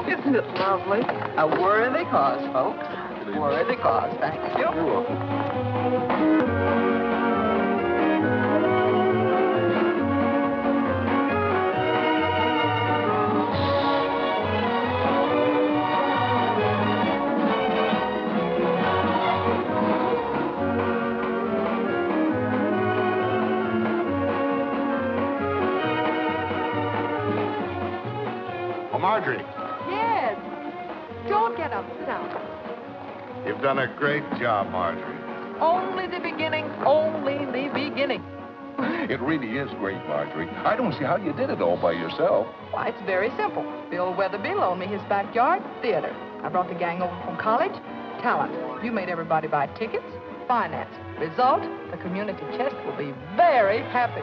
Isn't it lovely? A worthy cause, folks. Worthy cause. Thank you. You're welcome. Oh, Marjorie, Yes. Don't get up. Sit down. you've done a great job, Marjorie. Only the beginning. Only the beginning. It really is great, Marjorie. I don't see how you did it all by yourself. Why, it's very simple. Bill Weatherby loaned me his backyard theater. I brought the gang over from college. Talent. You made everybody buy tickets. Finance. Result, the community chest will be very happy.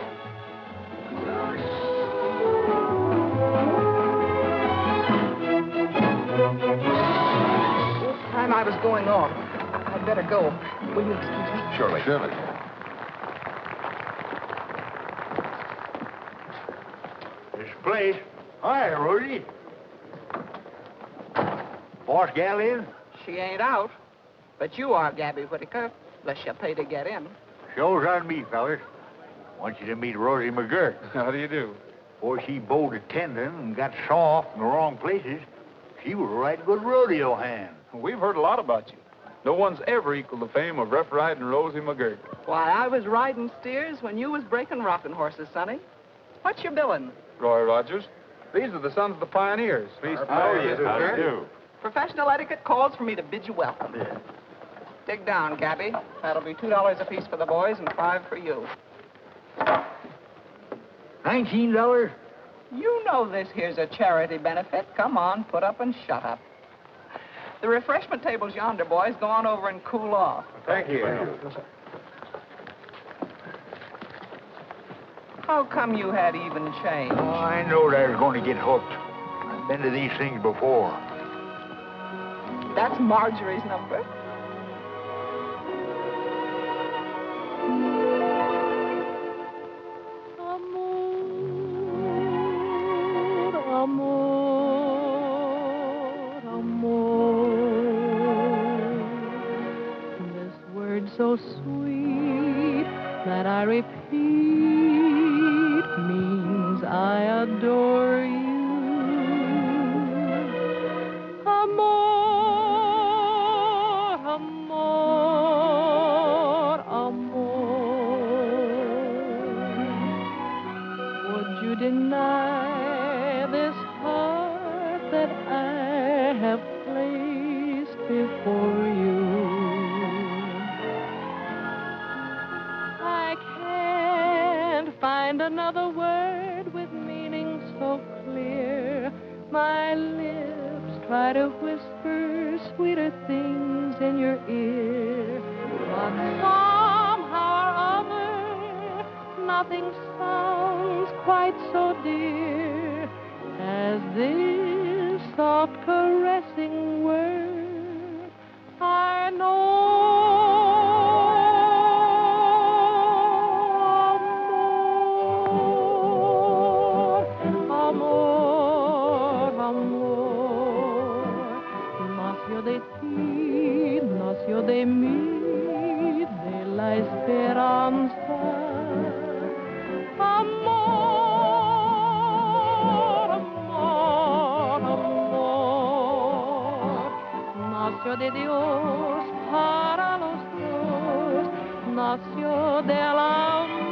It's time I was going on. I'd better go. Will you excuse me? Surely. Surely. This place. Hi, Rosie. Boss gal in? She ain't out. But you are, Gabby Whitaker, unless you pay to get in. Show's on me, fellas. Want you to meet Rosie McGurk. How do you do? Before she bowled attendant and got soft in the wrong places, she was a right good rodeo hand. We've heard a lot about you. No one's ever equaled the fame of Rough Riding Rosie McGurk. Why, I was riding steers when you was breaking rocking horses, Sonny. What's your billing? Roy Rogers. These are the sons of the pioneers. How do you do? Professional etiquette calls for me to bid you welcome. Dig down, Gabby. That'll be $2 apiece for the boys and $5 for you. $19? You know this here's a charity benefit. Come on, put up and shut up. The refreshment table's yonder, boys. Go on over and cool off. Thank you. How come you had even change? Oh, I knowed I was going to get hooked. I've been to these things before. That's Marjorie's number. So sweet that I repeat means I adore you. Amor, amor, amor. Would you deny this heart that I have placed before you? Find another word with meaning so clear. My lips try to whisper sweeter things in your ear. But somehow or other, nothing sounds quite so dear as this soft caressing word. I know. Nació de mí, de la esperanza. Amor, amor, amor. Nació de Dios para los dos. Nació del alma.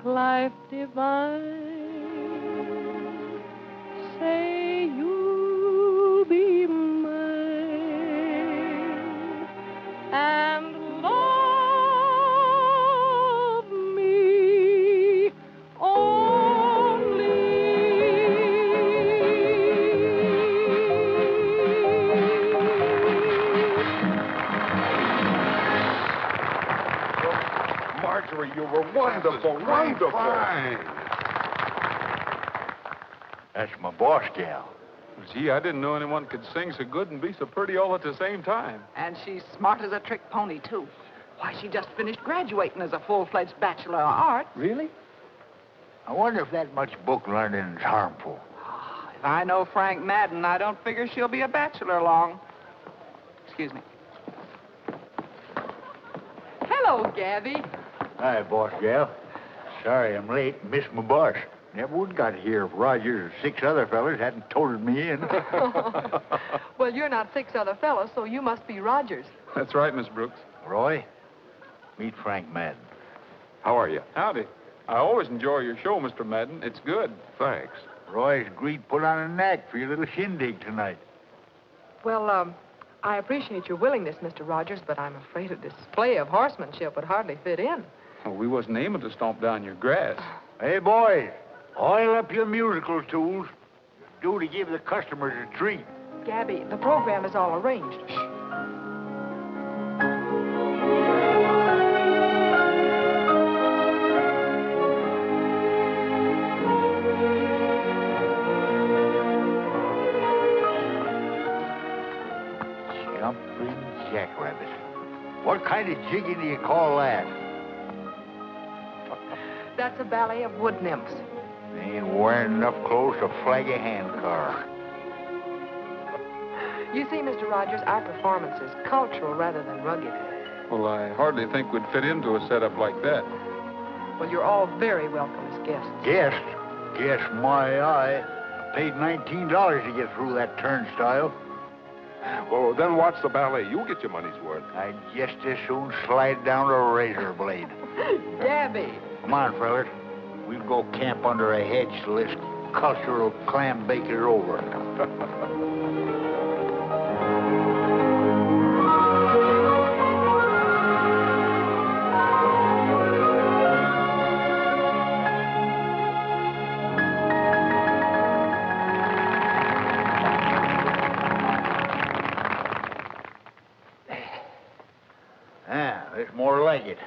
Life divine. you were wonderful, wonderful. Fine. That's my boss gal. Gee, I didn't know anyone could sing so good and be so pretty all at the same time. And she's smart as a trick pony, too. Why, she just finished graduating as a full-fledged Bachelor of Arts. Really? I wonder if that much book learning is harmful. If I know Frank Madden, I don't figure she'll be a bachelor long. Excuse me. Hello, Gabby. Hi, boss gal. Sorry I'm late. Missed my bus. Never would got here if Rogers or 6 other fellas hadn't toted me in. Well, you're not 6 other fellows, so you must be Rogers. That's right, Miss Brooks. Roy, meet Frank Madden. How are you? Howdy. I always enjoy your show, Mr. Madden. It's good. Thanks. Roy's agreed to put on a knack for your little shindig tonight. Well, I appreciate your willingness, Mr. Rogers, but I'm afraid a display of horsemanship would hardly fit in. Well, we wasn't aiming to stomp down your grass. Hey, boys, oil up your musical tools. Do to give the customers a treat. Gabby, the program is all arranged. Shh. Jumping jackrabbit. What kind of jigging do you call that? That's a ballet of wood nymphs. They ain't wearing enough clothes to flag a handcar. You see, Mr. Rogers, our performance is cultural rather than rugged. Well, I hardly think we'd fit into a setup like that. Well, you're all very welcome as guests. Guest? Guess my eye. I paid $19 to get through that turnstile. Well, then watch the ballet. You'll get your money's worth. I'd just as soon slide down a razor blade. Gabby. Come on, fellas. We'll go camp under a hedge till this cultural clam bake is over. There's more like it.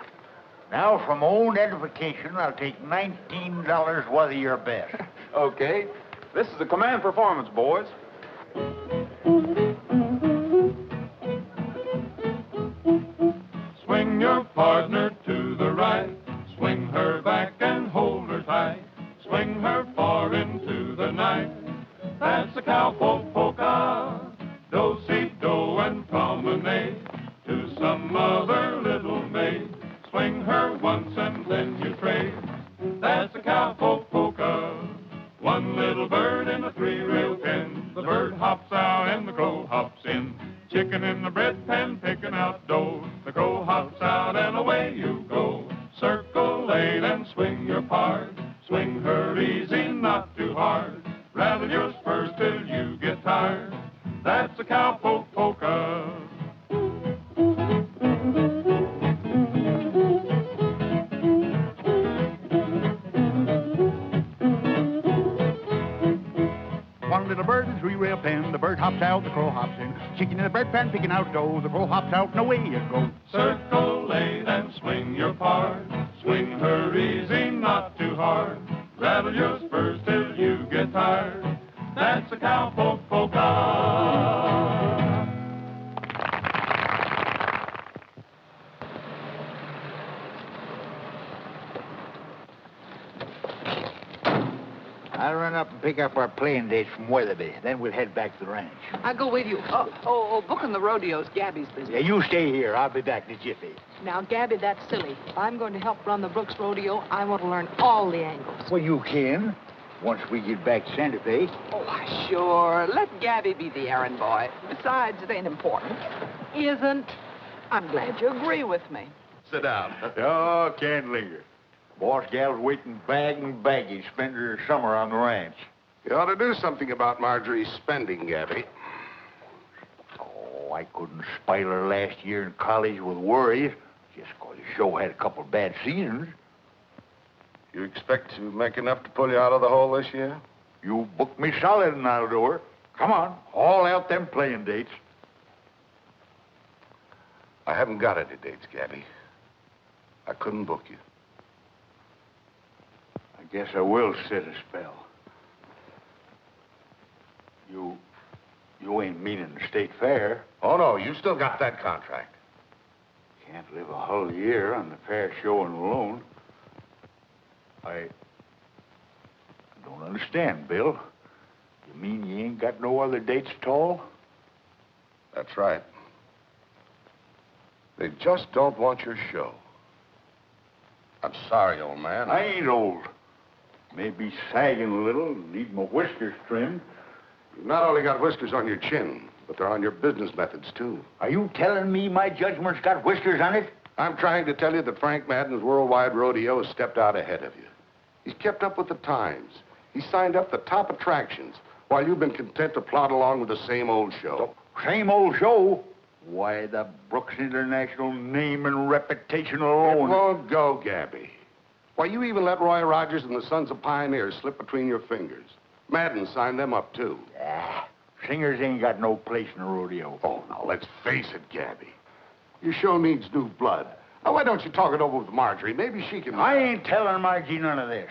Now, from own edification, I'll take $19 worth of your best. Okay. This is a command performance, boys. Swing your partner to the right. Swing her back and hold her tight. Swing her far into the night. That's the cowpoke polka. Do-si-do and promenade to some other little maid. Swing her once and then you trade. That's the cowpoke polka. One little bird in a 3-rail pen. The bird hops out and the crow hops in. Chicken in the bread pan picking out dough. The crow hops out and away you go. Circle 8 and swing your part. Swing her easy, not too hard. Rattle your spurs till you get tired. That's the cowpoke polka. One little bird in a 3-rail pen. The bird hops out, the crow hops in. Chicken in the bread pan picking out dough. The crow hops out and away you go. Circle 8 and swing your part. Swing her easy, not too hard. Rattle your spurs till you get tired. That's a cowpoke polka. I'll run up and pick up our playing dates from Weatherby. Then we'll head back to the ranch. I'll go with you. Booking the rodeo's Gabby's business. Yeah, you stay here. I'll be back in a jiffy. Now, Gabby, that's silly. If I'm going to help run the Brooks Rodeo, I want to learn all the angles. Well, you can. Once we get back to Santa Fe. Oh, sure. Let Gabby be the errand boy. Besides, it ain't important. Isn't. I'm glad you agree with me. Sit down. Oh, can't linger. Boss gal's waiting bag and baggage, spend her summer on the ranch. You ought to do something about Marjorie's spending, Gabby. Oh, I couldn't spoil her last year in college with worries, just 'cause the show had a couple bad seasons. You expect to make enough to pull you out of the hole this year? You book me solid and I'll do her. Come on, haul out them playing dates. I haven't got any dates, Gabby. I couldn't book you. Guess I will sit a spell. You ain't meaning the state fair. Oh, no, you still got that contract. Can't live a whole year on the fair showing alone. I don't understand, Bill. You mean you ain't got no other dates at all? That's right. They just don't want your show. I'm sorry, old man. I ain't old. Maybe sagging a little, need my whiskers trimmed. You've not only got whiskers on your chin, but they're on your business methods, too. Are you telling me my judgment's got whiskers on it? I'm trying to tell you that Frank Madden's worldwide rodeo has stepped out ahead of you. He's kept up with the times. He's signed up the top attractions, while you've been content to plod along with the same old show. Same old show? Why, the Brooks International name and reputation alone. It won't go, Gabby. Why, you even let Roy Rogers and the Sons of Pioneers slip between your fingers. Madden signed them up, too. Singers ain't got no place in a rodeo. Oh, now, let's face it, Gabby. Your show needs new blood. Now, why don't you talk it over with Marjorie? Maybe she can... I ain't telling Margie none of this.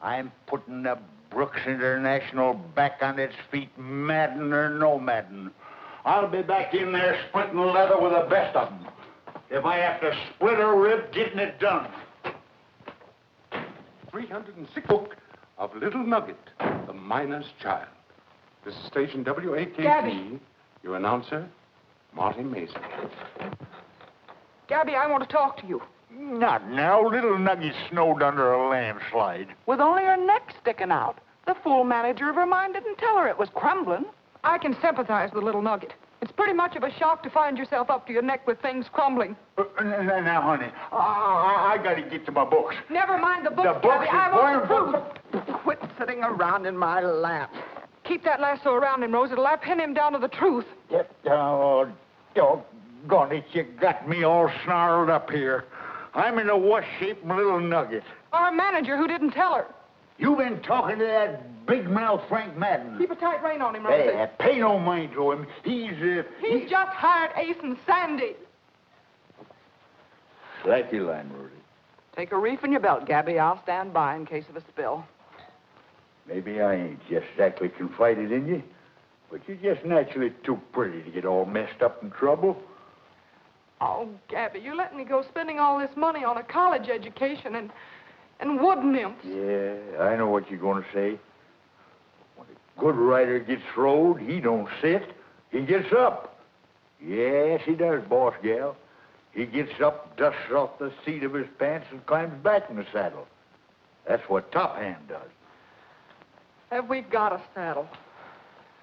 I'm putting the Brooks International back on its feet, Madden or no Madden. I'll be back in there splitting leather with the best of them. If I have to split a rib, getting it done. 306 book of Little Nugget, the Miner's Child. This is station WAKP. Gabby. Your announcer, Marty Mason. Gabby, I want to talk to you. Not now. Little Nugget snowed under a landslide. With only her neck sticking out. The fool manager of her mine didn't tell her it was crumbling. I can sympathize with little Nugget. It's pretty much of a shock to find yourself up to your neck with things crumbling. Now, honey, I got to get to my books. Never mind the books, The books Gabby. I want the is truth. Quit sitting around in my lap. Keep that lasso around him, Rose. It'll pin him down to the truth. Oh, doggone it, you got me all snarled up here. I'm in a wash shape, my Little Nugget. Our manager who didn't tell her. You've been talking to that big mouth Frank Madden. Keep a tight rein on him, Rose. Hey, pay no mind to him. He's just hired Ace and Sandy. Slack your line, Rosie. Take a reef in your belt, Gabby. I'll stand by in case of a spill. Maybe I ain't just exactly confided in you, but you're just naturally too pretty to get all messed up in trouble. Oh, Gabby, you're letting me go spending all this money on a college education and wood nymphs. Yeah, I know what you're going to say. When a good rider gets rode, he don't sit. He gets up. Yes, he does, boss gal. He gets up, dusts off the seat of his pants, and climbs back in the saddle. That's what Top Hand does. Have we got a saddle?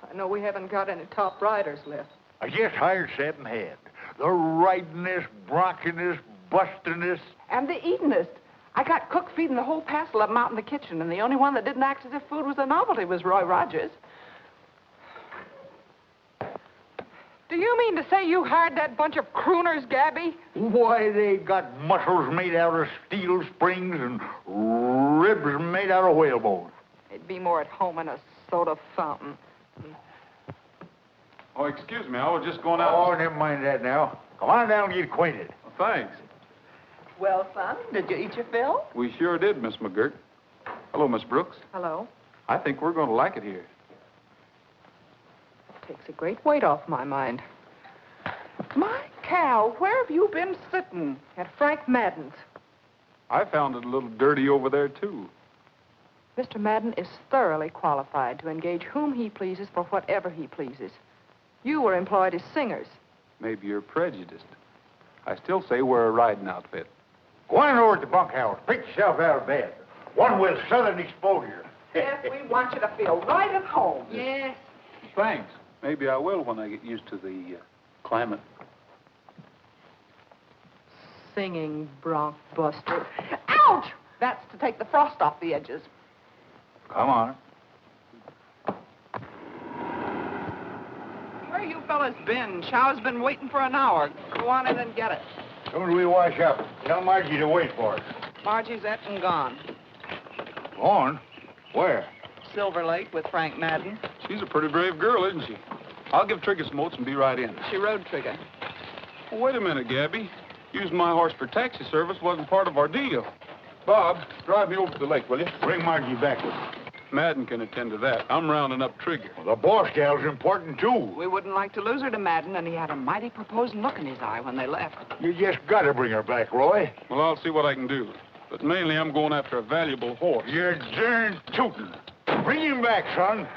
I know we haven't got any top riders left. I just hired 7 head. The ridingest, bronchingest, bustingest. And the eatingest. I got cook feeding the whole passel of them out in the kitchen, and the only one that didn't act as if food was a novelty was Roy Rogers. Do you mean to say you hired that bunch of crooners, Gabby? Why, they got muscles made out of steel springs and ribs made out of whalebone. They'd be more at home in a soda fountain. Oh, excuse me. I was just going out. Oh, never mind that now. Come on down and get acquainted. Well, thanks. Well, son, did you eat your fill? We sure did, Miss McGirt. Hello, Miss Brooks. Hello. I think we're going to like it here. Takes a great weight off my mind. My cow, where have you been sitting? At Frank Madden's. I found it a little dirty over there, too. Mr. Madden is thoroughly qualified to engage whom he pleases for whatever he pleases. You were employed as singers. Maybe you're prejudiced. I still say we're a riding outfit. Go on over to the bunkhouse. Pick yourself out of bed. One with southern exposure. Yes, we want you to feel right at home. Yes. Thanks. Maybe I will when I get used to the climate. Singing bronc buster. Ouch! That's to take the frost off the edges. Come on. Where you fellas been? Show's been waiting for an hour. Go on in and get it. Soon as we wash up, tell Margie to wait for us. Margie's et and gone. Gone? Where? Silver Lake with Frank Madden. She's a pretty brave girl, isn't she? I'll give Trigger some oats and be right in. She rode Trigger. Well, wait a minute, Gabby. Using my horse for taxi service wasn't part of our deal. Bob, drive me over to the lake, will you? Bring Margie back with you. Madden can attend to that. I'm rounding up Trigger. Well, the boss gal's important, too. We wouldn't like to lose her to Madden, and he had a mighty proposing look in his eye when they left. You just gotta bring her back, Roy. Well, I'll see what I can do. But mainly, I'm going after a valuable horse. You're darn tootin'. Bring him back, son.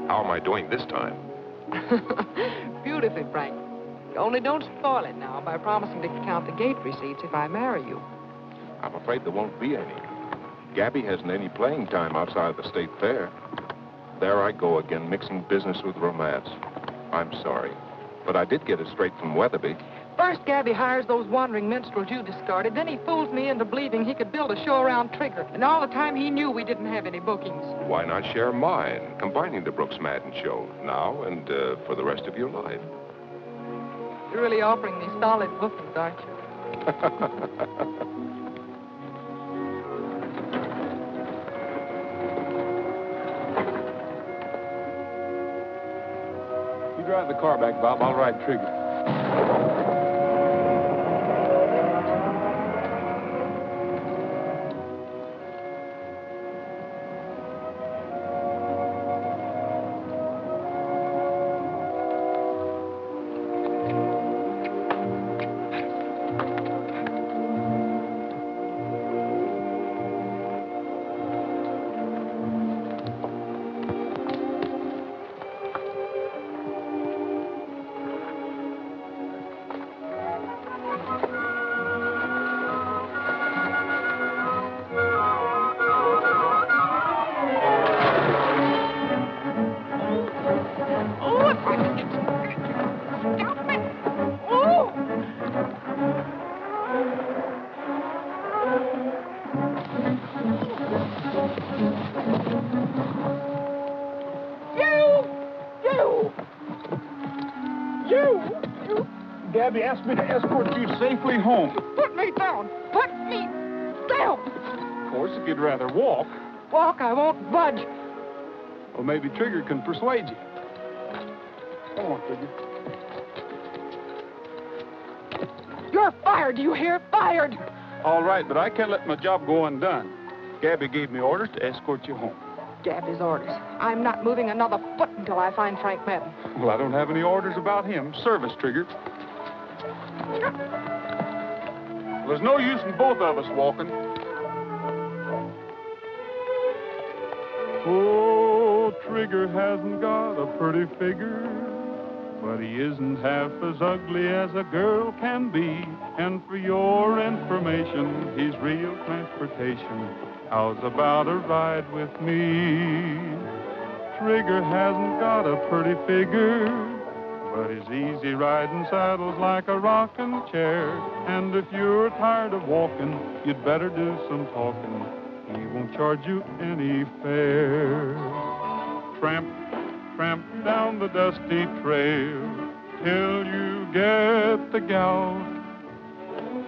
How am I doing this time? Beautifully, Frank. Only don't spoil it now by promising to count the gate receipts if I marry you. I'm afraid there won't be any. Gabby hasn't any playing time outside of the state fair. There I go again, mixing business with romance. I'm sorry, but I did get it straight from Weatherby. First, Gabby hires those wandering minstrels you discarded. Then he fools me into believing he could build a show around Trigger. And all the time he knew we didn't have any bookings. Why not share mine, combining the Brooks Madden show now and for the rest of your life? You're really offering me solid bookings, aren't you? You drive the car back, Bob. I'll ride Trigger. Gabby asked me to escort you safely home. Put me down! Put me down! Of course, if you'd rather walk, Walk, I won't budge. well, maybe Trigger can persuade you. Come on, Trigger. You're fired, do you hear? Fired! All right, but I can't let my job go undone. Gabby gave me orders to escort you home. Gabby's orders. I'm not moving another foot until I find Frank Madden. Well, I don't have any orders about him. Service, Trigger. There's no use in both of us walking. Oh, Trigger hasn't got a pretty figure, but he isn't half as ugly as a girl can be. And for your information, he's real transportation. How's about a ride with me? Trigger hasn't got a pretty figure, but he's easy riding saddles like a rocking chair. And if you're tired of walking, you'd better do some talking. He won't charge you any fare. Tramp, tramp down the dusty trail till you get the gal.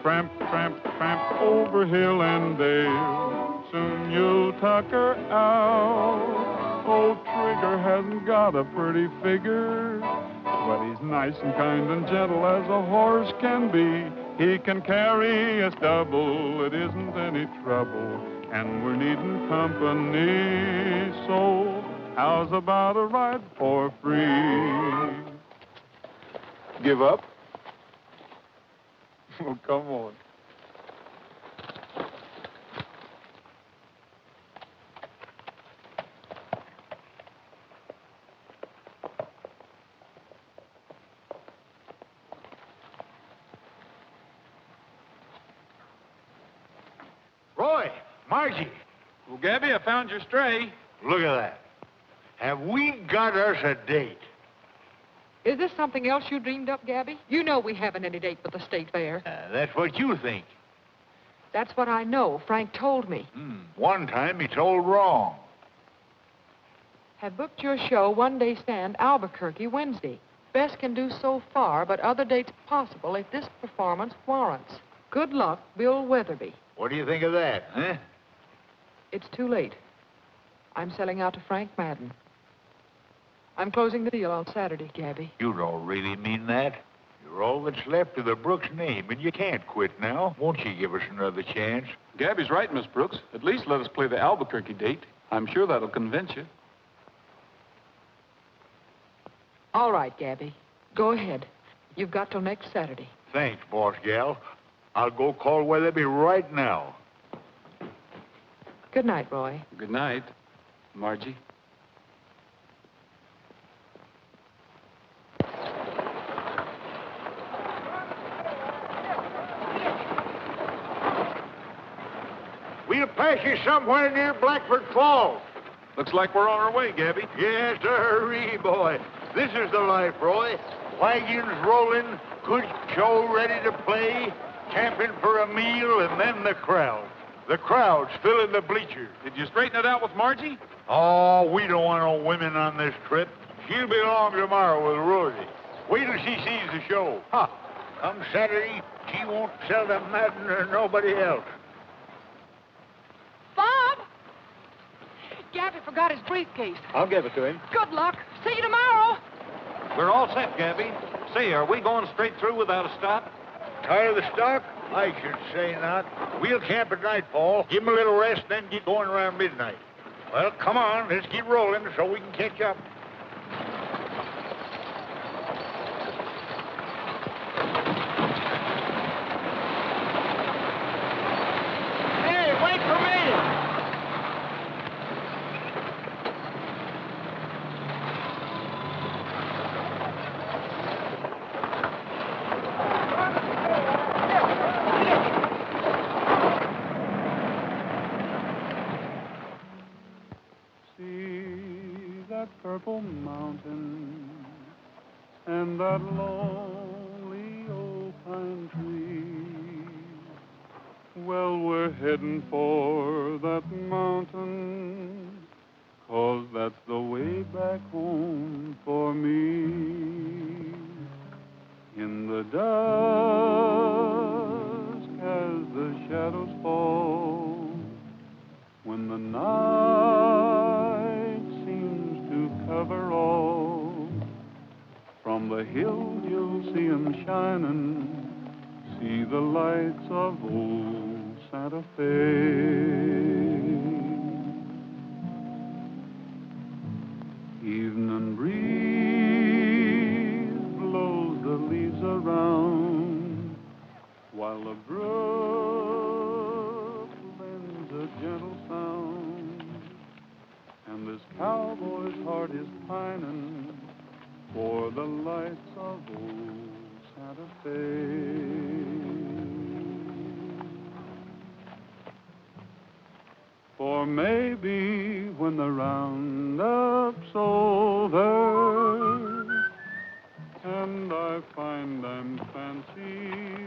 Tramp, tramp, tramp over hill and dale. Soon you'll tuck her out. Oh, Trigger hasn't got a pretty figure, but he's nice and kind and gentle as a horse can be. He can carry us double, it isn't any trouble, and we're needing company. So how's about a ride for free? Give up? Oh, come on. Roy, Margie, Well, Gabby, I found your stray. look at that. Have we got us a date? Is this something else you dreamed up, Gabby? You know we haven't any date with the state fair. That's what you think. That's what I know. Frank told me. One time he told wrong. Have booked your show one-day stand, Albuquerque, Wednesday. Best can do so far, but other dates possible if this performance warrants. Good luck, Bill Weatherby. What do you think of that, huh? It's too late. I'm selling out to Frank Madden. I'm closing the deal on Saturday, Gabby. You don't really mean that. You're all that's left of the Brooks name, and you can't quit now. Won't you give us another chance? Gabby's right, Miss Brooks. At least let us play the Albuquerque date. I'm sure that'll convince you. All right, Gabby. Go ahead. You've got till next Saturday. Thanks, boss gal. I'll go call Weatherby right now. Good night, Roy. Good night, Margie. We'll pass you somewhere near Blackford Falls. Looks like we're on our way, Gabby. Yes, sirree, boy. This is the life, Roy. Wagons rolling, good show ready to play, camping for a meal, and then the crowd. The crowd's filling the bleachers. Did you straighten it out with Margie? Oh, we don't want no women on this trip. She'll be along tomorrow with Rosie. Wait till she sees the show. Ha! Come Saturday, she won't sell to Madden or nobody else. Bob! Gabby forgot his briefcase. I'll give it to him. Good luck. See you tomorrow. We're all set, Gabby. Say, are we going straight through without a stop? Tired of the stock? I should say not. We'll camp at nightfall, give 'em a little rest, then get going around midnight. Well, come on, let's get rolling so we can catch up. Hey, wait for me! Purple mountain and that lonely old pine tree. Well, we're heading for that mountain, 'cause that's the way back home for me. In the dusk as the shadows fall, when the night seems to cover all, from the hills you'll see 'em shining, see the lights of old Santa Fe. Evening breeze blows the leaves around, while the brook lends a gentle sound, and this cowboy's heart is pining for the lights of old Santa Fe. For maybe when the roundup's over and I find I'm fancy-free,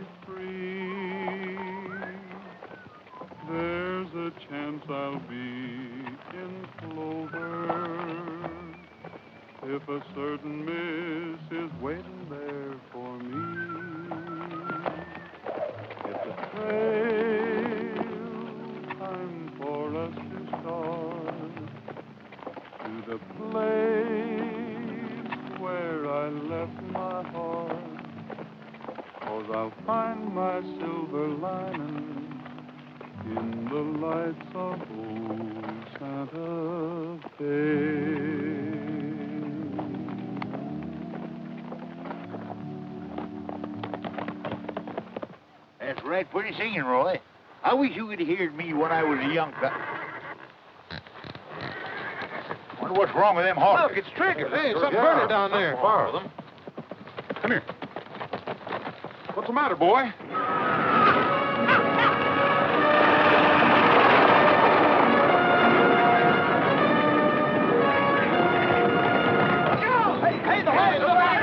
there's a chance I'll be in clover if a certain miss is waiting there for me. It's a trail time for us to start to the place where I left my heart, 'cause I'll find my silver lining in the lights of old Santa Fe. That's right, pretty singing, Roy. I wish you could have heard me when I was a young guy. Wonder what's wrong with them horses. Look, it's Trigger. Hey, something burning down there. Borrow them. Come here. What's the matter, boy? Hey, the horses are back!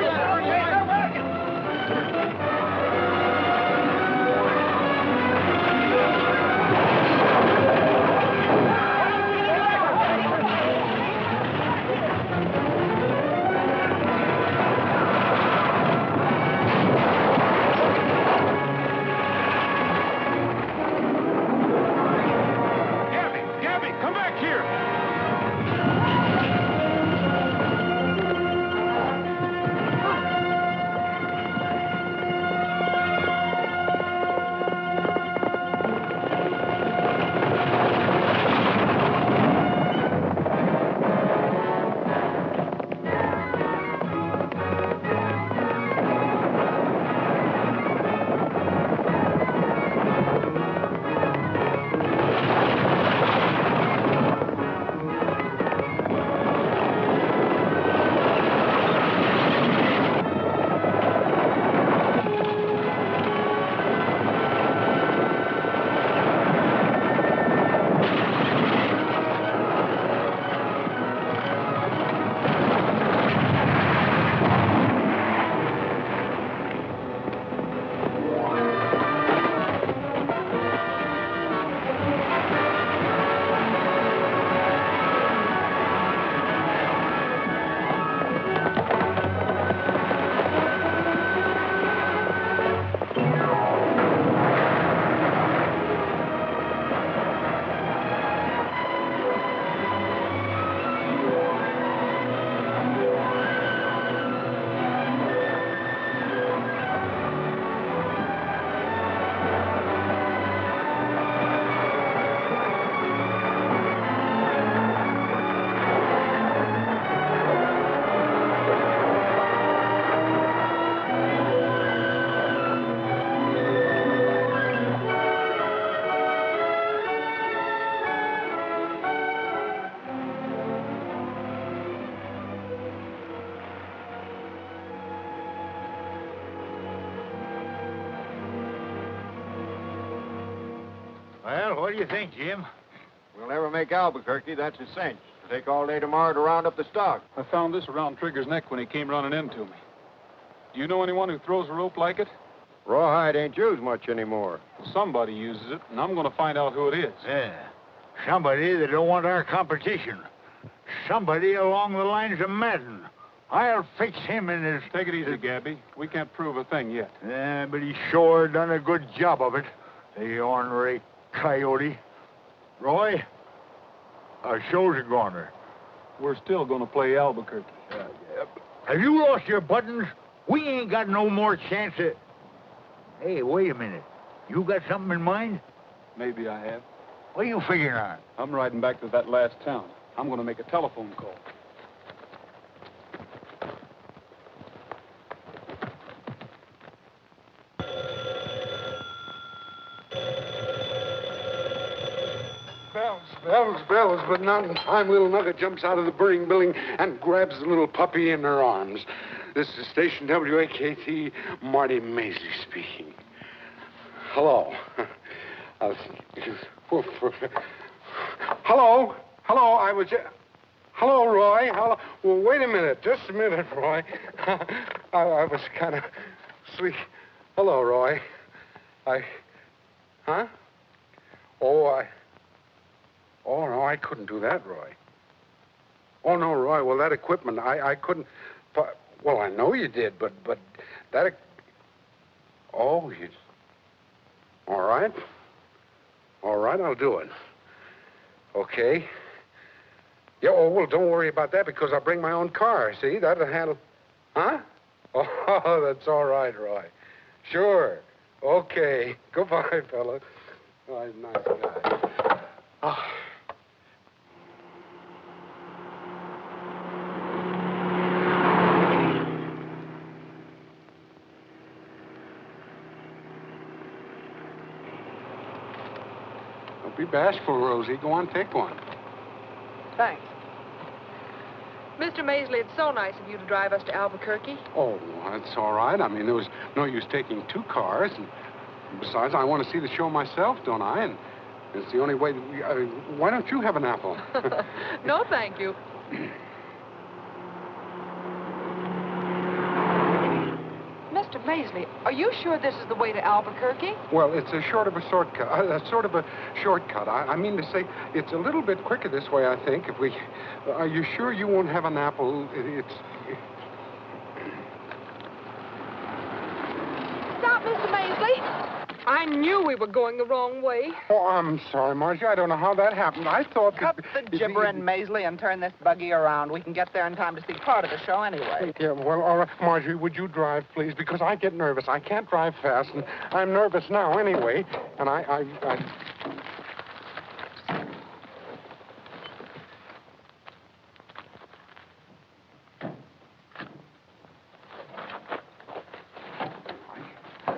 Well, what do you think, Jim? We'll never make Albuquerque, that's a cinch. It'll take all day tomorrow to round up the stock. I found this around Trigger's neck when he came running into me. Do you know anyone who throws a rope like it? Rawhide ain't used much anymore. Somebody uses it, and I'm going to find out who it is. Yeah. Somebody that don't want our competition. Somebody along the lines of Madden. I'll fix him in his... Take it easy, Gabby. We can't prove a thing yet. Yeah, but he sure done a good job of it. The ornery coyote. Roy, our show's a goner. We're still going to play Albuquerque. Have you lost your buttons? We ain't got no more chance of... Hey, wait a minute. You got something in mind? Maybe I have. What are you figuring on? I'm riding back to that last town. I'm going to make a telephone call. Bells, but not in time. Little Nugget jumps out of the burning building and grabs the little puppy in her arms. This is Station WAKT, Marty Maisley speaking. Hello. Hello, I was... Hello, Roy. Hello. Well, wait a minute. Just a minute, Roy. I was kind of sweet. Hello, Roy. Huh? Oh, no, I couldn't do that, Roy. Oh, no, Roy, well, that equipment, I couldn't... Well, I know you did, but that... Oh, you... All right. All right, I'll do it. Okay. Yeah, oh, well, don't worry about that because I'll bring my own car, see? That'll handle... Huh? Oh, that's all right, Roy. Sure. Okay. Goodbye, fella. Oh, he's a nice guy. Oh. Don't be bashful, Rosie. Go on, take one. Thanks. Mr. Maisley, it's so nice of you to drive us to Albuquerque. Oh, that's all right. I mean, there was no use taking two cars. And besides, I want to see the show myself, don't I? And it's the only way that we... why don't you have an apple? No, thank you. Mr. Maisley, are you sure this is the way to Albuquerque? Well, it's a sort of a shortcut. I mean to say, it's a little bit quicker this way, I think, if we... Are you sure you won't have an apple? Stop, Mr. Maisley. I knew we were going the wrong way. Oh, I'm sorry, Margie. I don't know how that happened. I thought Cut the gibbering, Maisley, and turn this buggy around. We can get there in time to see part of the show anyway. Yeah, well, all right. Margie, would you drive, please? Because I get nervous. I can't drive fast, and I'm nervous now anyway. And I...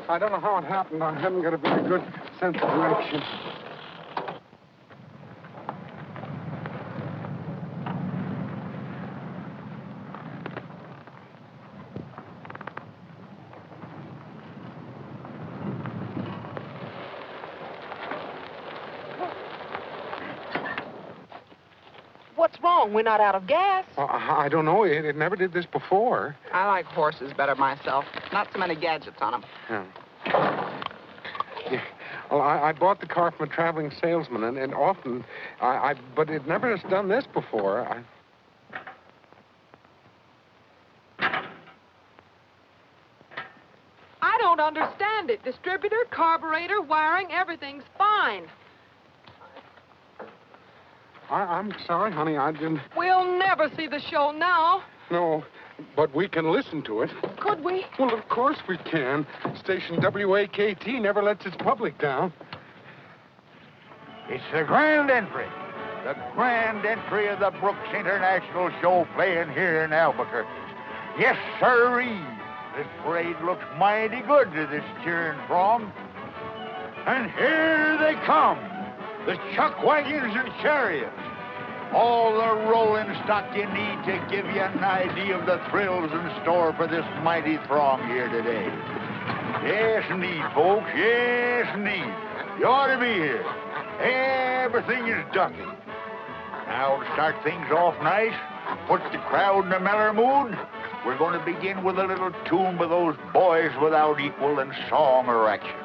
I don't know how it happened. I haven't got a very good sense of direction. What's wrong? We're not out of gas. I don't know. It never did this before. I like horses better myself. Not so many gadgets on them. Yeah. Well, I bought the car from a traveling salesman, and often, but it never has done this before. I don't understand it. Distributor, carburetor, wiring, everything's fine. I'm sorry, honey, I didn't... We'll never see the show now. No, but we can listen to it. Could we? Well, of course we can. Station WAKT never lets its public down. It's the grand entry. The grand entry of the Brooks International Show playing here in Albuquerque. Yes, sirree. This parade looks mighty good to this cheering throng. And here they come. The chuck wagons and chariots. All the rolling stock you need to give you an idea of the thrills in store for this mighty throng here today. Yes, indeed, folks. Yes, indeed. You ought to be here. Everything is ducky. Now, to start things off nice, put the crowd in a mellow mood, we're going to begin with a little tune by those boys without equal in song or action.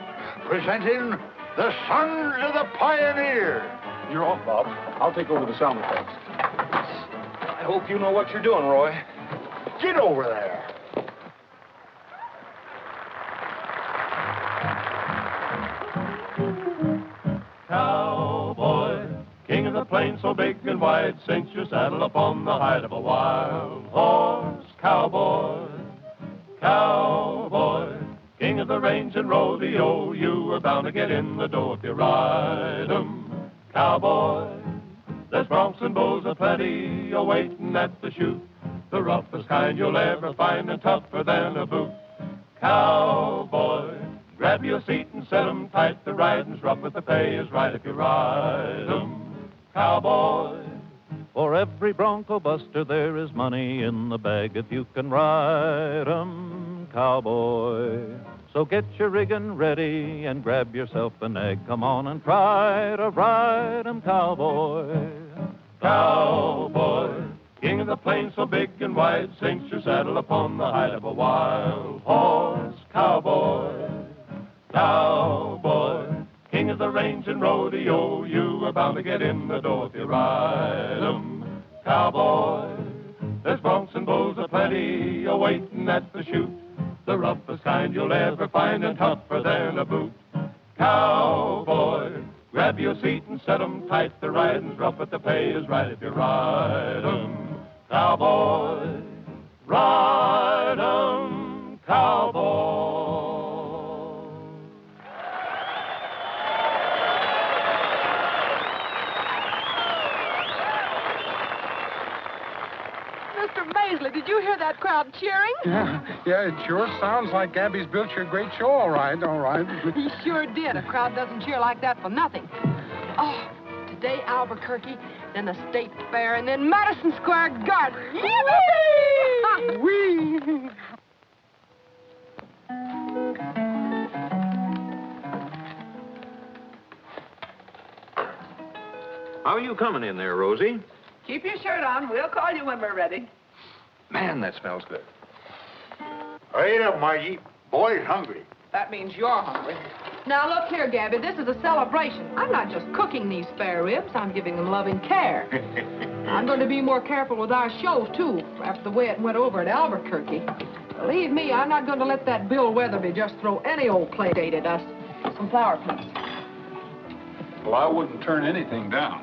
Presenting the Sons of the Pioneer. You're off, Bob. I'll take over the sound effects. I hope you know what you're doing, Roy. Get over there. Cowboy, king of the plains so big and wide, cinch your saddle upon the hide of a wild horse. Cowboy, cowboy, king of the range and rodeo, you are bound to get in the door if you ride 'em. Cowboy, there's broncs and bulls aplenty a-waiting at the chute, the roughest kind you'll ever find and tougher than a boot. Cowboy, grab your seat and set 'em tight. The riding's rough, but the pay is right if you ride 'em. Cowboy. For every bronco buster, there is money in the bag if you can ride 'em, cowboy. So get your rigging ready and grab yourself an egg. Come on and try to ride 'em, cowboy. Cowboy, king of the plains so big and wide, cinch your saddle upon the hide of a wild horse. Cowboy, cowboy, king of the range and rodeo, you are bound to get in the door if you ride 'em. Cowboy, there's broncs and bulls aplenty a-waiting at the chute, the roughest kind you'll ever find and tougher than a boot. Cowboy, grab your seat and set 'em tight. The riding's rough, but the pay is right if you ride 'em. Cowboy, ride 'em, cowboy. Mr. Maisley, did you hear that crowd cheering? Yeah, it sure sounds like Gabby's built you a great show, all right, all right. He sure did. A crowd doesn't cheer like that for nothing. Oh, today Albuquerque, then the State Fair, and then Madison Square Garden. Yippee! Whee! How are you coming in there, Rosie? Keep your shirt on. We'll call you when we're ready. Man, that smells good. Hurry it up, Margie. Boy's hungry. That means you're hungry. Now, look here, Gabby. This is a celebration. I'm not just cooking these spare ribs. I'm giving them loving care. I'm going to be more careful with our shows, too, after the way it went over at Albuquerque. Believe me, I'm not going to let that Bill Weatherby just throw any old play date at us. Some flour, please. Well, I wouldn't turn anything down.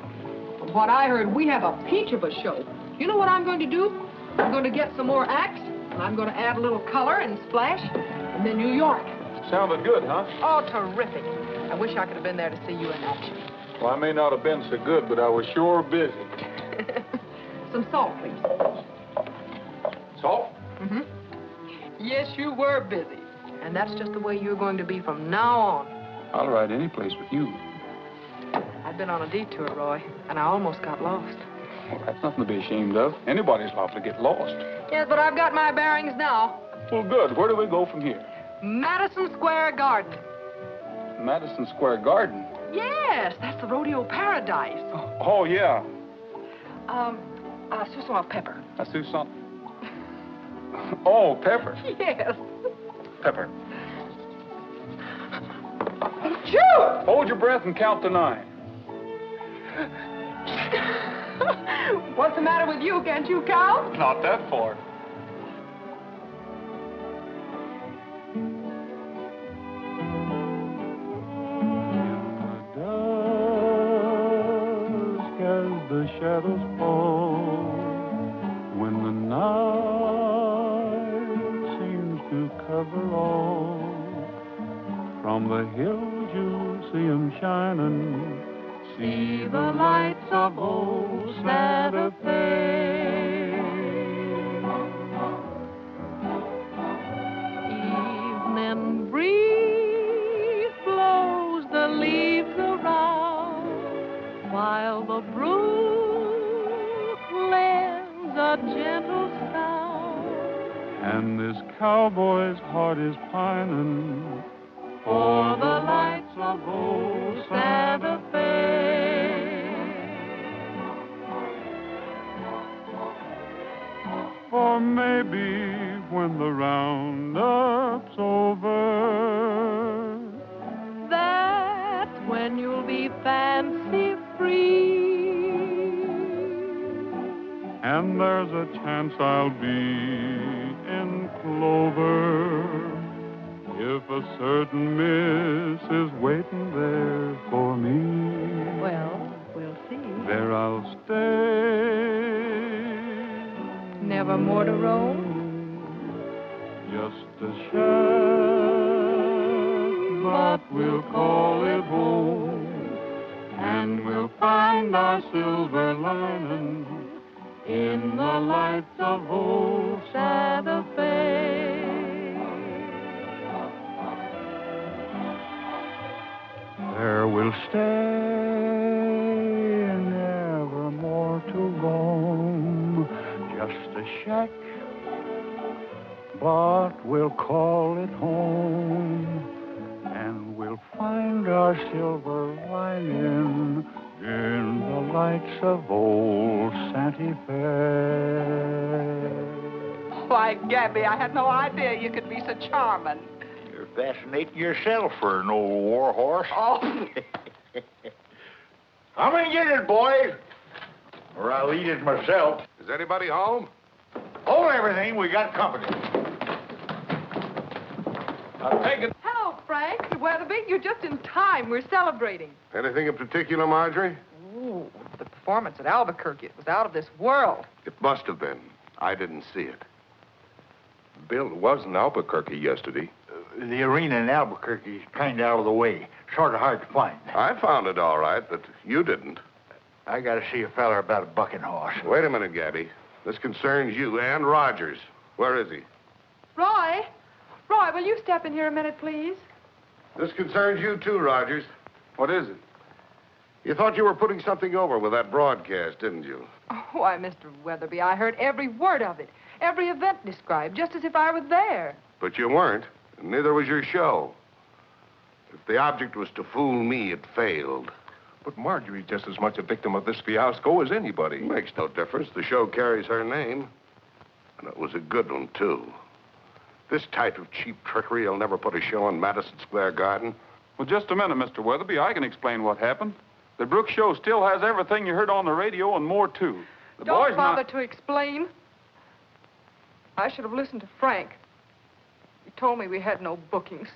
From what I heard, we have a peach of a show. You know what I'm going to do? I'm going to get some more acts, and I'm going to add a little color and splash, and then New York. Sounded good, huh? Oh, terrific. I wish I could have been there to see you in action. Well, I may not have been so good, but I was sure busy. Some salt, please. Salt? Mm-hmm. Yes, you were busy. And that's just the way you're going to be from now on. I'll ride any place with you. I've been on a detour, Roy, and I almost got lost. Well, that's nothing to be ashamed of. Anybody's liable to get lost. Yes, but I've got my bearings now. Well, good. Where do we go from here? Madison Square Garden. Madison Square Garden? Yes, that's the rodeo paradise. Oh, yeah. Susan Pepper. Susan. Oh, Pepper. Yes. Pepper. Shoot! Hold your breath and count to 9. What's the matter with you? Can't you count? Not that far. As the shadows fall, when the night seems to cover all, from the hills you'll see 'em shining. See the lights of old Santa Fe. Evening breeze blows the leaves around, while the brook lends a gentle sound. And this cowboy's heart is pining For the lights of old Santa fancy free. And there's a chance I'll be in clover if a certain miss is waiting there for me. Well, we'll see. There I'll stay. Never more to roam? Just a shack, but we'll call it home. And we'll find our silver lining in the lights of old Santa Fe. There we'll stay, never more to roam. Just a shack, but we'll call it home. And we'll find our silver lining in the lights of old Santa Fe. Why, Gabby, I had no idea you could be so charming. You're fascinating yourself for an old war horse. Oh. Come and get it, boys, or I'll eat it myself. Is anybody home? Hold everything, we got company. I'll take it. Hello, Frank. Weatherby, you're just in time. We're celebrating. Anything in particular, Marjorie? Ooh, the performance at Albuquerque, it was out of this world. It must have been. I didn't see it. Bill was in Albuquerque yesterday. The arena in Albuquerque is kind of out of the way. Sort of hard to find. I found it all right, but you didn't. I got to see a fella about a bucking horse. Wait a minute, Gabby. This concerns you and Rogers. Where is he? Roy, will you step in here a minute, please? This concerns you too, Rogers. What is it? You thought you were putting something over with that broadcast, didn't you? Oh, why, Mr. Weatherby, I heard every word of it. Every event described, just as if I was there. But you weren't, and neither was your show. If the object was to fool me, it failed. But Marjorie's just as much a victim of this fiasco as anybody. Makes no difference. The show carries her name. And it was a good one, too. This type of cheap trickery will never put a show on Madison Square Garden. Well, just a minute, Mr. Weatherby. I can explain what happened. The Brooks show still has everything you heard on the radio and more, too. The Don't boys bother to explain. I should have listened to Frank. He told me we had no bookings.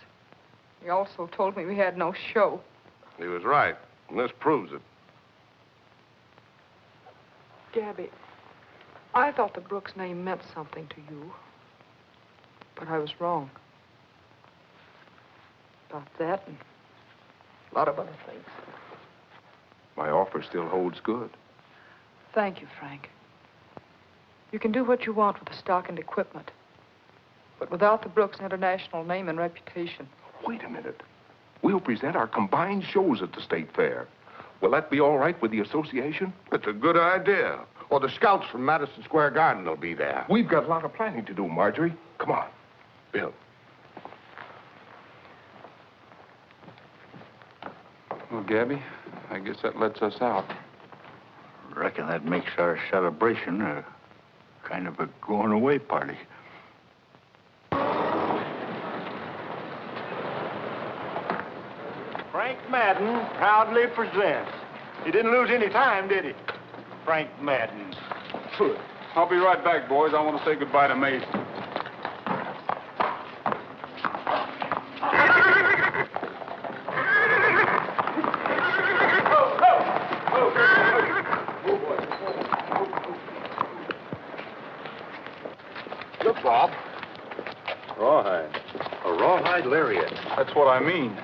He also told me we had no show. He was right, and this proves it. Gabby, I thought the Brooks name meant something to you. But I was wrong. About that and a lot of other things. My offer still holds good. Thank you, Frank. You can do what you want with the stock and equipment. But without the Brooks International name and reputation. Wait a minute. We'll present our combined shows at the State Fair. Will that be all right with the association? It's a good idea. Or the scouts from Madison Square Garden will be there. We've got a lot of planning to do, Marjorie. Come on. Bill. Well, Gabby, I guess that lets us out. Reckon that makes our celebration a kind of a going-away party. Frank Madden proudly presents. He didn't lose any time, did he? Frank Madden. I'll be right back, boys. I want to say goodbye to Mason. Look, Bob. Rawhide. A rawhide lariat. That's what I mean.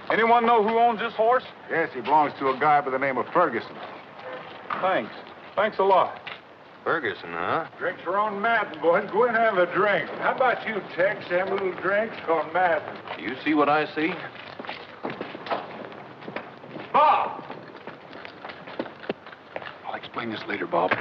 Anyone know who owns this horse? Yes, he belongs to a guy by the name of Ferguson. Thanks. Thanks a lot. Ferguson, huh? Drinks are on Madden, boys. Go in and have a drink. How about you, Tex? Have a little drinks on Madden. You see what I see? Bob! I'll explain this later, Bob.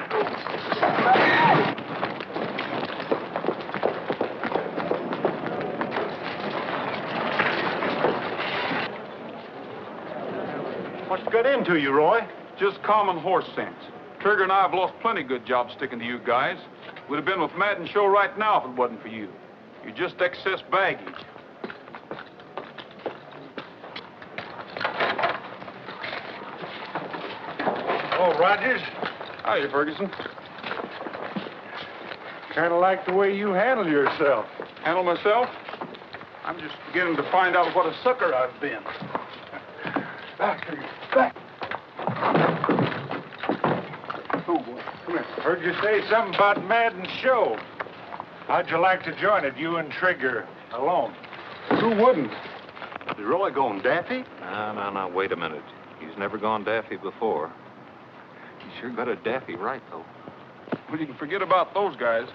What's got into you, Roy? Just common horse sense. Trigger and I have lost plenty good jobs sticking to you guys. We'd have been with Madden Show right now if it wasn't for you. You're just excess baggage. Oh, Rogers. Hiya, Ferguson. Kind of like the way you handle yourself. Handle myself? I'm just beginning to find out what a sucker I've been. Back. Oh, boy. Come here. Heard you say something about Madden's show. How'd you like to join it, you and Trigger alone? Who wouldn't? Is Roy going daffy? No, wait a minute. He's never gone daffy before. He sure got a daffy right, though. Well, you can forget about those guys.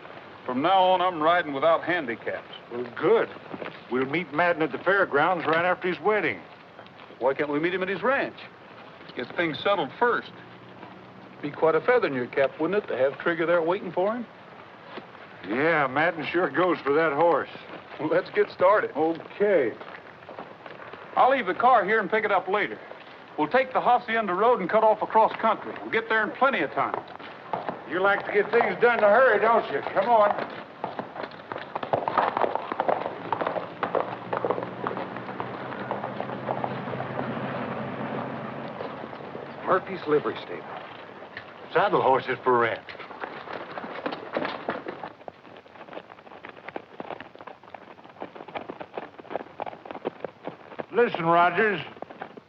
From now on, I'm riding without handicaps. Well, good. We'll meet Madden at the fairgrounds right after his wedding. Why can't we meet him at his ranch? Get things settled first. Be quite a feather in your cap, wouldn't it, to have Trigger there waiting for him? Yeah, Madden sure goes for that horse. Well, let's get started. Okay. I'll leave the car here and pick it up later. We'll take the Hacienda Road and cut off across country. We'll get there in plenty of time. You like to get things done in a hurry, don't you? Come on. Murphy's livery stable. Saddle horses for rent. Listen, Rogers.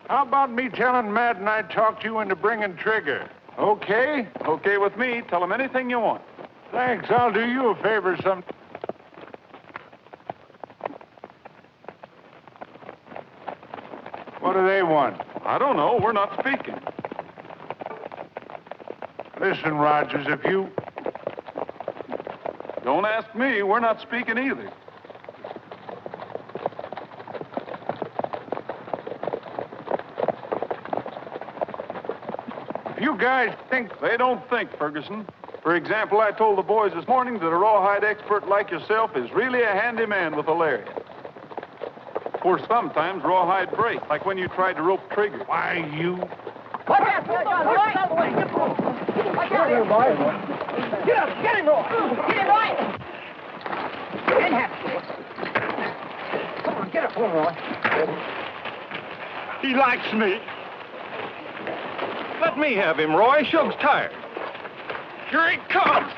How about me telling Madden I talked you into bringing Trigger? Okay. Okay with me. Tell him anything you want. Thanks. I'll do you a favor some... What do they want? I don't know. We're not speaking. Listen, Rogers, if you... Don't ask me. We're not speaking either. If you guys think... They don't think, Ferguson. For example, I told the boys this morning that a rawhide expert like yourself is really a handy man with a lariat. Of course, sometimes rawhide break, like when you tried to rope Trigger. Why, you... Look out, Roy! Get out of the way! Get him, Roy! Get up! Get him, Roy! Get him, Roy! You didn't have to. Come on, get up, Roy. He likes me. Let me have him, Roy. Shug's tired. Here he comes.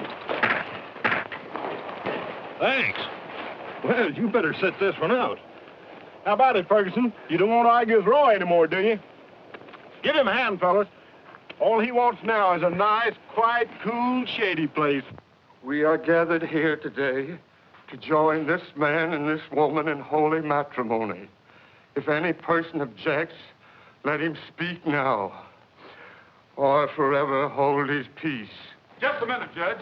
Thanks. Well, you better set this one out. How about it, Ferguson? You don't want to argue with Roy anymore, do you? Give him a hand, fellas. All he wants now is a nice, quiet, cool, shady place. We are gathered here today to join this man and this woman in holy matrimony. If any person objects, let him speak now, or forever hold his peace. Just a minute, Judge.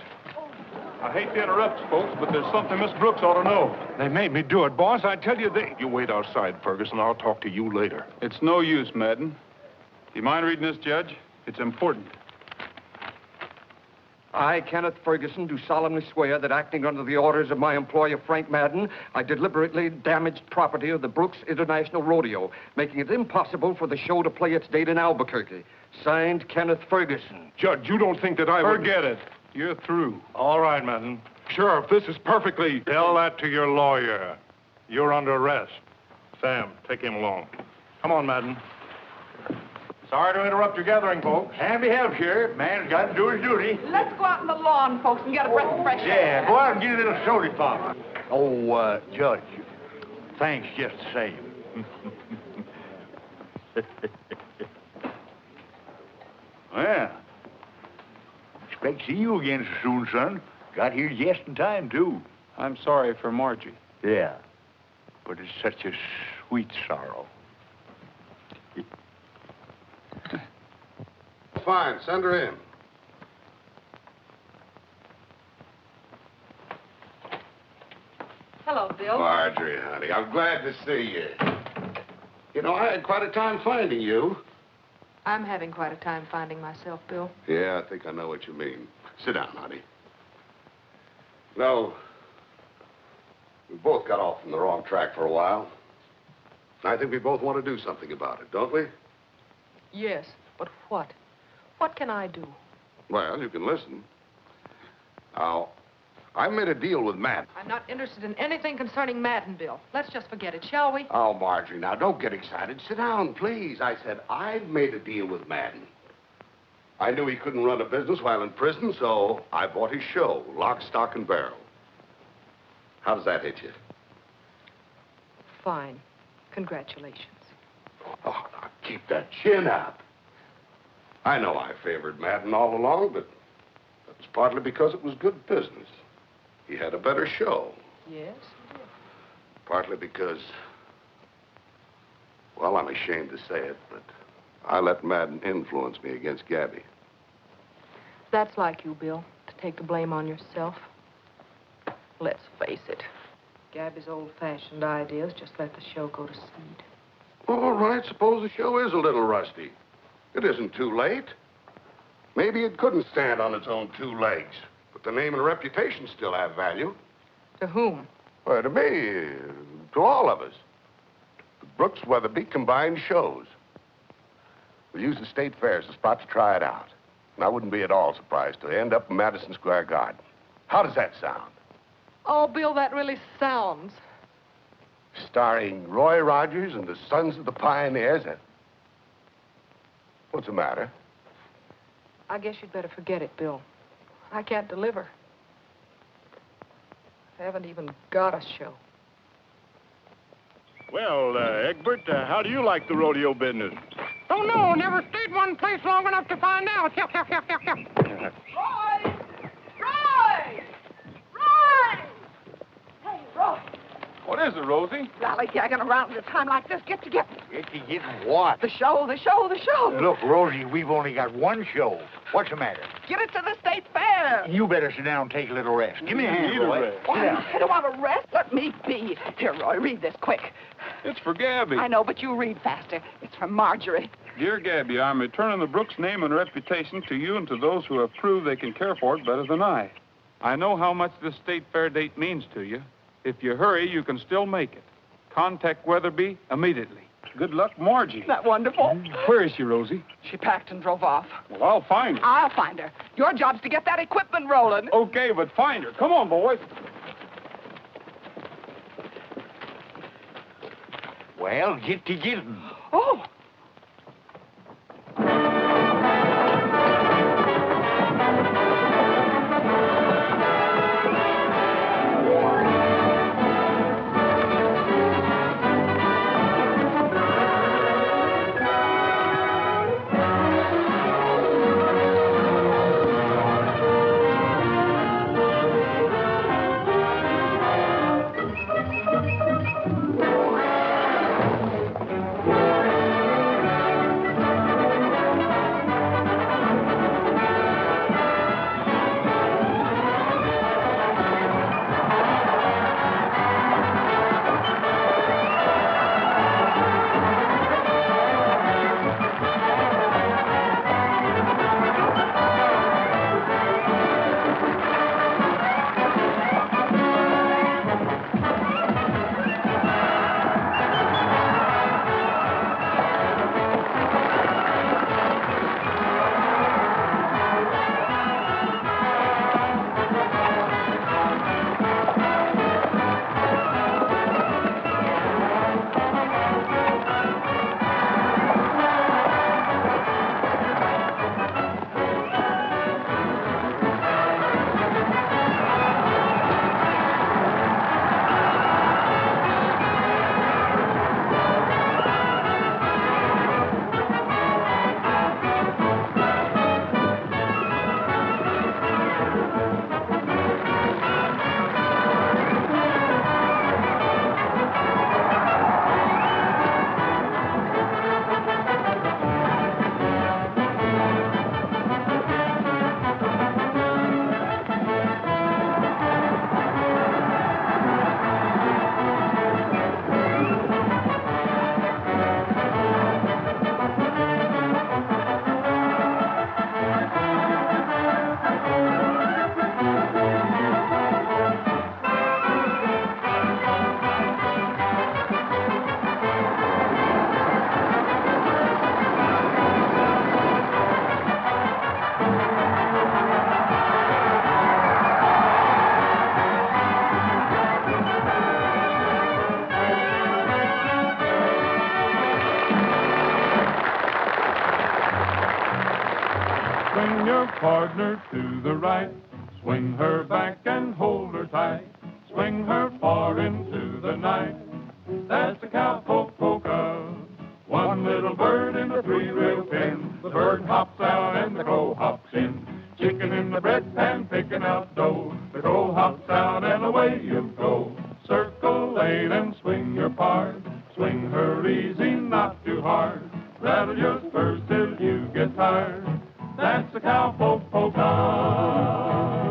I hate to interrupt, folks, but there's something Miss Brooks ought to know. They made me do it, boss. I tell you, they... You wait outside, Ferguson. I'll talk to you later. It's no use, Madden. Do you mind reading this, Judge? It's important. I, Kenneth Ferguson, do solemnly swear that acting under the orders of my employer, Frank Madden, I deliberately damaged property of the Brooks International Rodeo, making it impossible for the show to play its date in Albuquerque. Signed, Kenneth Ferguson. Judge, you don't think that I would... Forget it. You're through. All right, Madden. Sheriff, this is perfectly... Tell that to your lawyer. You're under arrest. Sam, take him along. Come on, Madden. Sorry to interrupt your gathering, folks. Handy help here. Man's got to do his duty. Let's go out on the lawn, folks, and get a breath of fresh air. Yeah, go out and get a little soda pop. Oh, Judge, thanks just the same. Well, expect to see you again soon, son. Got here just in time, too. I'm sorry for Margie. Yeah, but it's such a sweet sorrow. Fine, send her in. Hello, Bill. Marjorie, honey, I'm glad to see you. You know, I had quite a time finding you. I'm having quite a time finding myself, Bill. Yeah, I think I know what you mean. Sit down, honey. No, we both got off on the wrong track for a while. I think we both want to do something about it, don't we? Yes, but what? What can I do? Well, you can listen. Now, I made a deal with Matt. I'm not interested in anything concerning Madden, Bill. Let's just forget it, shall we? Oh, Marjorie, now, don't get excited. Sit down, please. I said I've made a deal with Madden. I knew he couldn't run a business while in prison, so I bought his show, Lock, Stock, and Barrel. How does that hit you? Fine. Congratulations. Oh, now keep that chin up. I know I favored Madden all along, but that was partly because it was good business. He had a better show. Yes? Partly because, well, I'm ashamed to say it, but I let Madden influence me against Gabby. That's like you, Bill, to take the blame on yourself. Let's face it. Gabby's old-fashioned ideas just let the show go to seed. All right, suppose the show is a little rusty. It isn't too late. Maybe it couldn't stand on its own two legs, but the name and reputation still have value. To whom? Well, to me, to all of us. The Brooks Weatherby combined shows. We'll use the state fair as a spot to try it out. And I wouldn't be at all surprised to end up in Madison Square Garden. How does that sound? Oh, Bill, that really sounds. Starring Roy Rogers and the Sons of the Pioneers. What's the matter? I guess you'd better forget it, Bill. I can't deliver. I haven't even got a show. Well, Egbert, how do you like the rodeo business? Don't know. Never stayed one place long enough to find out. Roy! Roy! Roy! Hey, Roy. What is it, Rosie? Lollygagging around at a time like this. Get together. Get to getting what? The show. Look, Rosie, we've only got one show. What's the matter? Get it to the state fair. You better sit down and take a little rest. Give me a hand, Need a Roy. rest. Sit down. I don't want to rest. Let me be. Here, Roy, read this quick. It's for Gabby. I know, but you read faster. It's from Marjorie. Dear Gabby, I'm returning the Brooks name and reputation to you and to those who have proved they can care for it better than I. I know how much this state fair date means to you. If you hurry, you can still make it. Contact Weatherby immediately. Good luck, Margie. Isn't that wonderful? Where is she, Rosie? She packed and drove off. Well, I'll find her. I'll find her. Your job's to get that equipment rolling. Okay, but find her. Come on, boys. Well, get to getting. Oh. Swing your partner to the right. Swing her back and hold her tight. Swing her far into the night. That's the cowpoke polka. One little bird in the three-rail pen. The bird hops out and the crow hops in. Chicken in the bread pan picking out dough. The crow hops out and away you go. Circle 8 and swing your part. Swing her easy, not too hard. Rattle your spurs till you get tired. That's the cowpoke polka.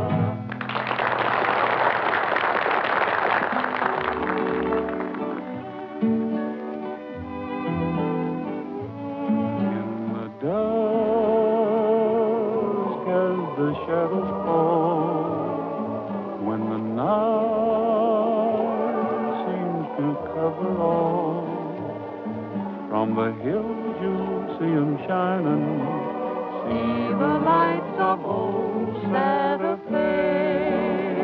Shadows fall when the night seems to cover all. From the hills you'll see 'em shining. See the lights of old Santa Fe.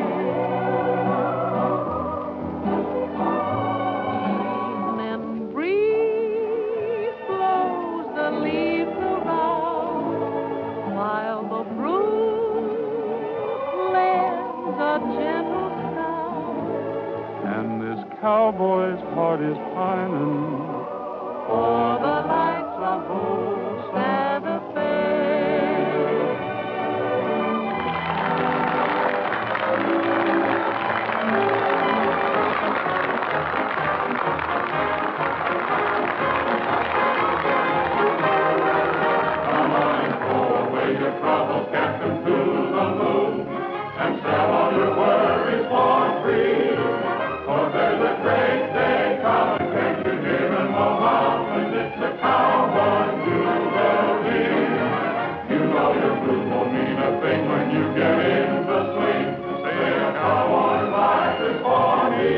Evening breeze blows the leaves around while the a gentle sound. And this cowboy's heart is pining for the lights of old Santa Fe. Come on and throw away your troubles, Captain, to the moon. And sell all your worries for free. For there's a great day coming, can't you hear in the mountains? It's the cowboy jubilee. You know your blues won't mean a thing when you get in the swing. Say a cowboy's life is for me.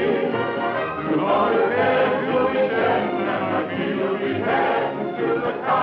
Through all your cares you'll be shedding, and my will be heading to the cowboy.